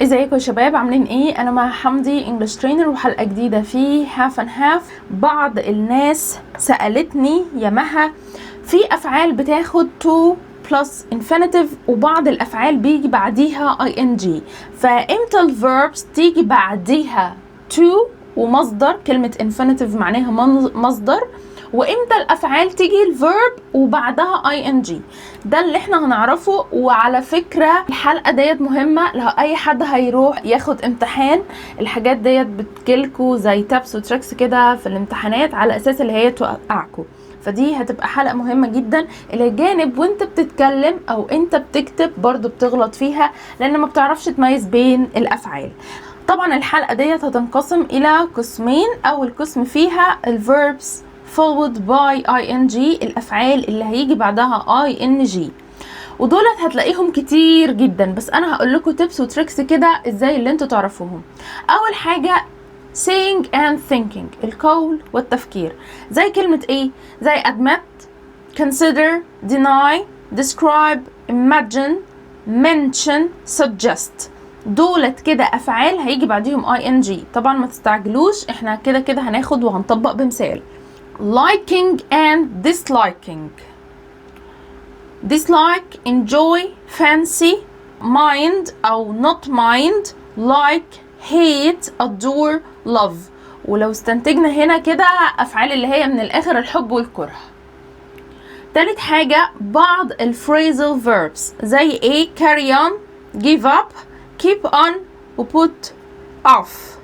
ازيكم يا شباب، عاملين ايه؟ انا مع حمدي انجلش ترينر وحلقه جديده في هاف اند هاف. بعض الناس سالتني يا مها في افعال بتاخد to بلس infinitive وبعض الافعال بيجي بعديها ing، فامتى الverbs تيجي بعديها to ومصدر؟ كلمه infinitive معناها مصدر. وامتى الافعال تيجي الفيرب وبعدها ing؟ ده اللي احنا هنعرفه. وعلى فكره الحلقه ديت مهمه لو اي حد هيروح ياخد امتحان. الحاجات ديت بتجيلكوا زي تابس وتريكس كده في الامتحانات على اساس اللي هي توقعكوا، فدي هتبقى حلقه مهمه جدا. الى جانب وانت بتتكلم او انت بتكتب برضو بتغلط فيها لان ما بتعرفش تميز بين الافعال. طبعا الحلقه ديت هتنقسم الى قسمين. اول قسم فيها الفيربس followed by ing، الافعال اللي هيجي بعدها ing، ودولت هتلاقيهم كتير جدا، بس انا هقول لكم تيبس وتريكس كده ازاي اللي انتوا تعرفوهم. اول حاجه saying and thinking، القول والتفكير. زي كلمه ايه؟ زي admit، consider، deny، describe، imagine، mention، suggest. دولت كده افعال هيجي بعديهم ing. طبعا ما تستعجلوش، احنا كده كده هناخد وهنطبق بمثال. liking and disliking، dislike، enjoy، fancy، mind أو not mind، like، hate، adore، love. ولو استنتجنا هنا كده أفعال اللي هي من الآخر الحب والكره. تالت حاجة بعض الphrasal verbs زي ايه؟ carry on، give up، keep on، و put off.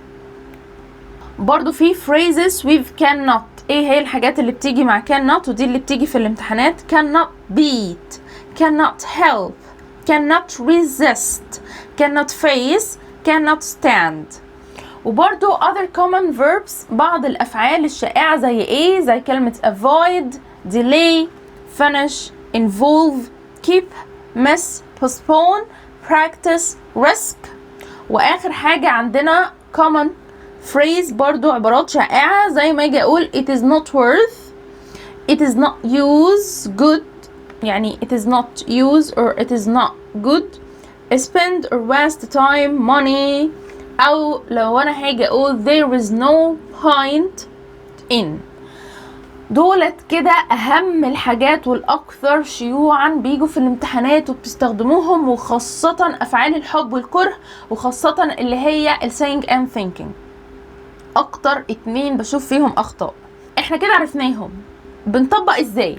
برضو في phrases with cannot. ايه هي الحاجات اللي بتيجي مع cannot؟ ودي اللي بتيجي في الامتحانات. cannot beat، cannot help، cannot resist، cannot face، cannot stand. وبرضو other common verbs بعض الافعال الشائعة زي ايه؟ زي كلمة avoid، delay، finish، involve، keep، miss، postpone، practice، risk. واخر حاجة عندنا common phrase برضو عبارات شائعة زي ما يجي اقول it is not worth، it is not use good، يعني it is not use or it is not good، spend or waste time money، او لو انا هاجي اقول there is no point in. دولت كده اهم الحاجات والاكثر شيوعا بيجوا في الامتحانات وبتستخدموهم، وخاصة افعال الحب والكره، وخاصة اللي هي saying and thinking. اكتر اتنين بشوف فيهم اخطاء. احنا كده عرفناهم، بنطبق ازاي؟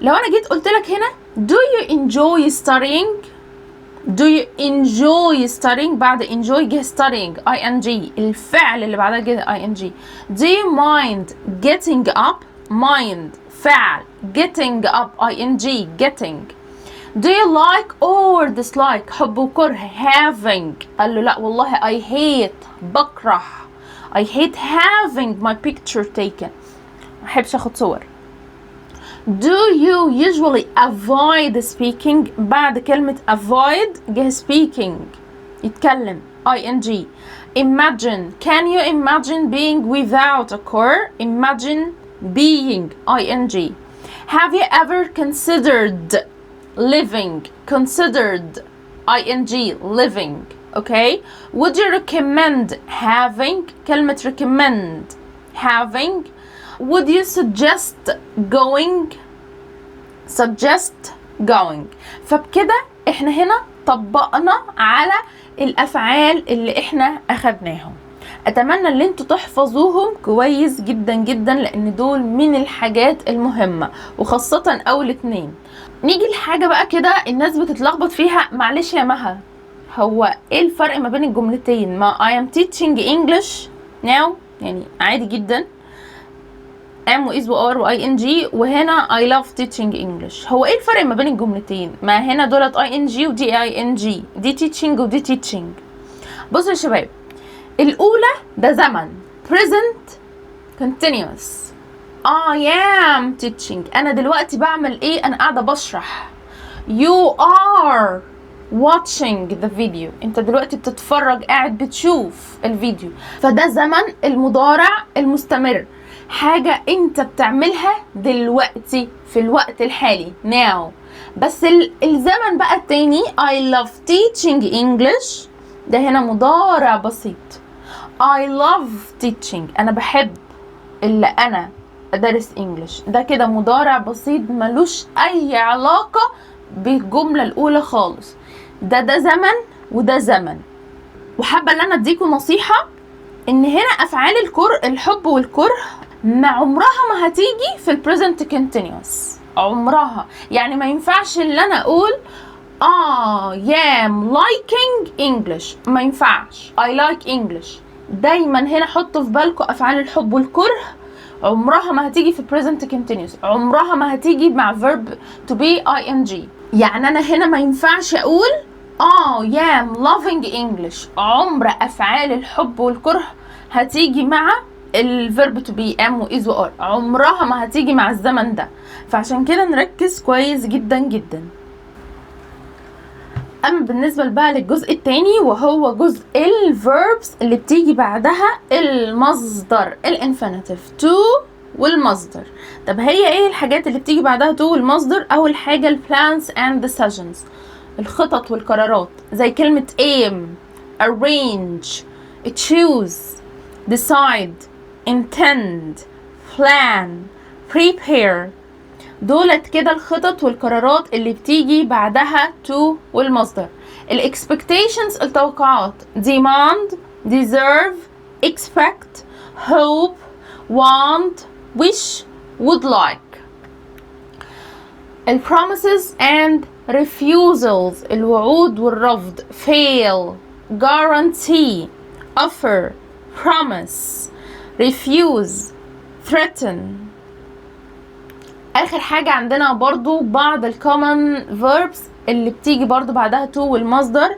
لو انا جيت قلت لك هنا do you enjoy studying، do you enjoy studying بعد enjoy جه studying ing، الفعل اللي بعدها جه ing. do you mind getting up، mind فعل، getting up ing getting. do you like or dislike حب وكره having، قال له لا والله I hate بكره I hate having my picture taken، محبش اخد صور. do you usually avoid speaking بعد كلمة avoid جه speaking يتكلم ing. imagine، can you imagine being without a car؟ imagine being ing. have you ever considered living؟ considered ing living. okay. would you recommend having؟ كلمة recommend having. would you suggest going؟ suggest going. فبكده احنا هنا طبقنا على الافعال اللي احنا اخدناهم. اتمنى ان انتوا تحفظوهم كويس جدا جدا لان دول من الحاجات المهمة، وخاصة اول اتنين. نيجي لحاجة بقى كده الناس بتتلخبط فيها. معلش يا مها، هو ايه الفرق ما بين الجملتين؟ ما I am teaching English now يعني عادي جدا am و is و are و ing، وهنا I love teaching English. هو ايه الفرق ما بين الجملتين؟ ما هنا دولت ing ودي ing، دي teaching ودي teaching. بصوا يا شباب، الاولى ده زمن present continuous. I am teaching، انا دلوقتي بعمل ايه؟ انا قاعدة بشرح. you are watching the video، انت دلوقتي بتتفرج قاعد بتشوف الفيديو. فده زمن المضارع المستمر، حاجة انت بتعملها دلوقتي في الوقت الحالي now. بس الزمن بقى التاني I love teaching English ده هنا مضارع بسيط. I love teaching، انا بحب اللي انا ادرس انجلش. ده كده مضارع بسيط ملوش اي علاقة بالجملة الاولى خالص. ده زمن وده زمن. وحابة ان انا اديكم نصيحة ان هنا افعال الحب والكره ما عمرها ما هتيجي في البريزنت كونتينيوس، عمرها. يعني ما ينفعش ان انا اقول I am liking English، ما ينفعش I like English. دايما هنا حطوا في بالكم افعال الحب والكره عمرها ما هتيجي في present continuous، عمرها ما هتيجي مع verb to be ing. يعني انا هنا ما ينفعش اقول I am loving English. عمر افعال الحب والكره هتيجي مع الverb to be am و is و are، عمرها ما هتيجي مع الزمن ده. فعشان كده نركز كويس جدا جدا. اما بالنسبه بقى للجزء التاني وهو جزء الفيربس اللي بتيجي بعدها المصدر الانفينيتيف to والمصدر. طب هي ايه الحاجات اللي بتيجي بعدها to والمصدر؟ اول حاجه البلانز and decisions، الخطط والقرارات، زي كلمه aim، arrange، choose، decide، intend، plan، prepare. دولت كده الخطط والقرارات اللي بتيجي بعدها to والمصدر. expectations التوقعات، demand، deserve، expect، hope، want، wish، would like. promises and refusals الوعود والرفض، fail، guarantee، offer، promise، refuse، threaten. اخر حاجة عندنا برضو بعض الcommon verbs اللي بتيجي برضو بعدها to والمصدر.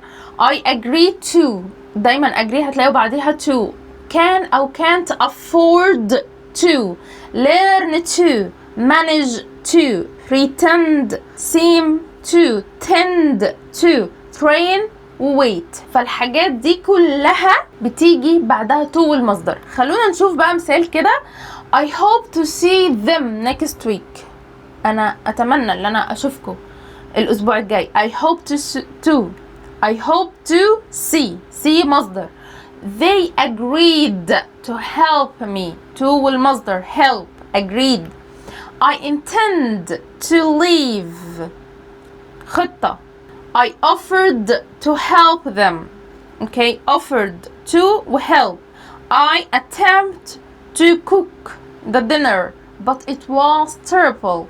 I agree to، دايما agree هتلاقوا بعدها to. can أو can't afford to، learn to، manage to، pretend، seem to، tend to، train wait. فالحاجات دي كلها بتيجي بعدها to والمصدر. خلونا نشوف بقى مثال كده. I hope to see them next week. أنا أتمنى إن أنا أشوفكم الأسبوع الجاي. I hope to see مصدر. They agreed to help me. to والمصدر help agreed. I intend to leave. خطة. I offered to help them. Okay, offered to help. I attempt to cook the dinner but it was terrible.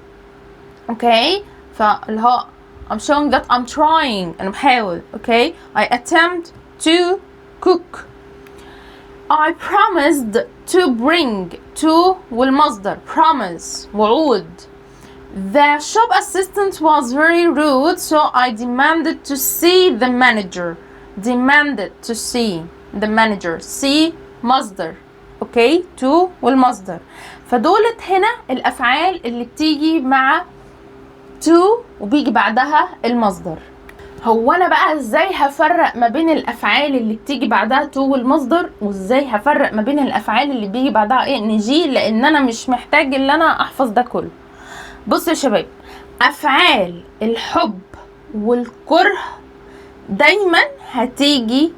Okay, فاللي هو I'm showing that I'm trying، أنا بحاول. Okay, I attempt to cook. I promised to bring to والمصدر promise وعود. The shop assistant was very rude so I demanded to see the manager. demanded to see the manager. see مصدر. اوكي to والمصدر. فدولت هنا الافعال اللي بتيجي مع to وبيجي بعدها المصدر. هو انا بقى ازاي هفرق ما بين الافعال اللي بتيجي بعدها to والمصدر، وازاي هفرق ما بين الافعال اللي بيجي بعدها ing، لان انا مش محتاج ان انا احفظ ده كله. بصوا يا شباب، افعال الحب والكره دايما هتيجي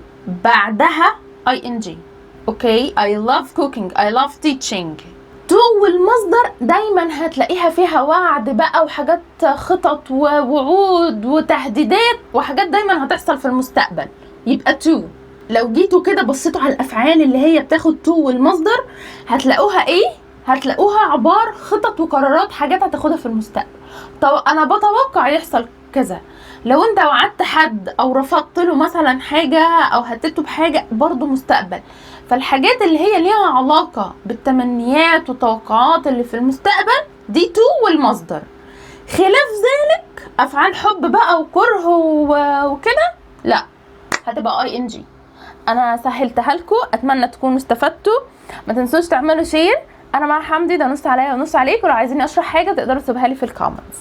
بعدها ing. اوكي، I love cooking، I love teaching. to والمصدر دايما هتلاقيها فيها وعد بقى وحاجات خطط ووعود وتهديدات وحاجات دايما هتحصل في المستقبل، يبقى to. لو جيتوا كده بصيتوا على الافعال اللي هي بتاخد to والمصدر هتلاقوها ايه؟ هتلاقوها عبارة خطط وقرارات، حاجات هتاخدها في المستقبل. طب انا بتوقع يحصل كذا. لو انت وعدت حد او رفضت له مثلا حاجة او هددته بحاجة، برضو مستقبل. فالحاجات اللي هي ليها علاقة بالتمنيات والتوقعات اللي في المستقبل دي to والمصدر. خلاف ذلك افعال حب بقى وكره وكده لا، هتبقى ing. انا سهلتها لكم، اتمنى تكونوا استفدتوا. ما تنسوش تعملوا شير. انا مع حمدي، ده نص عليا ونص عليك، ولو عايزين اشرح حاجة تقدروا تسيبها لي في الكومنتس.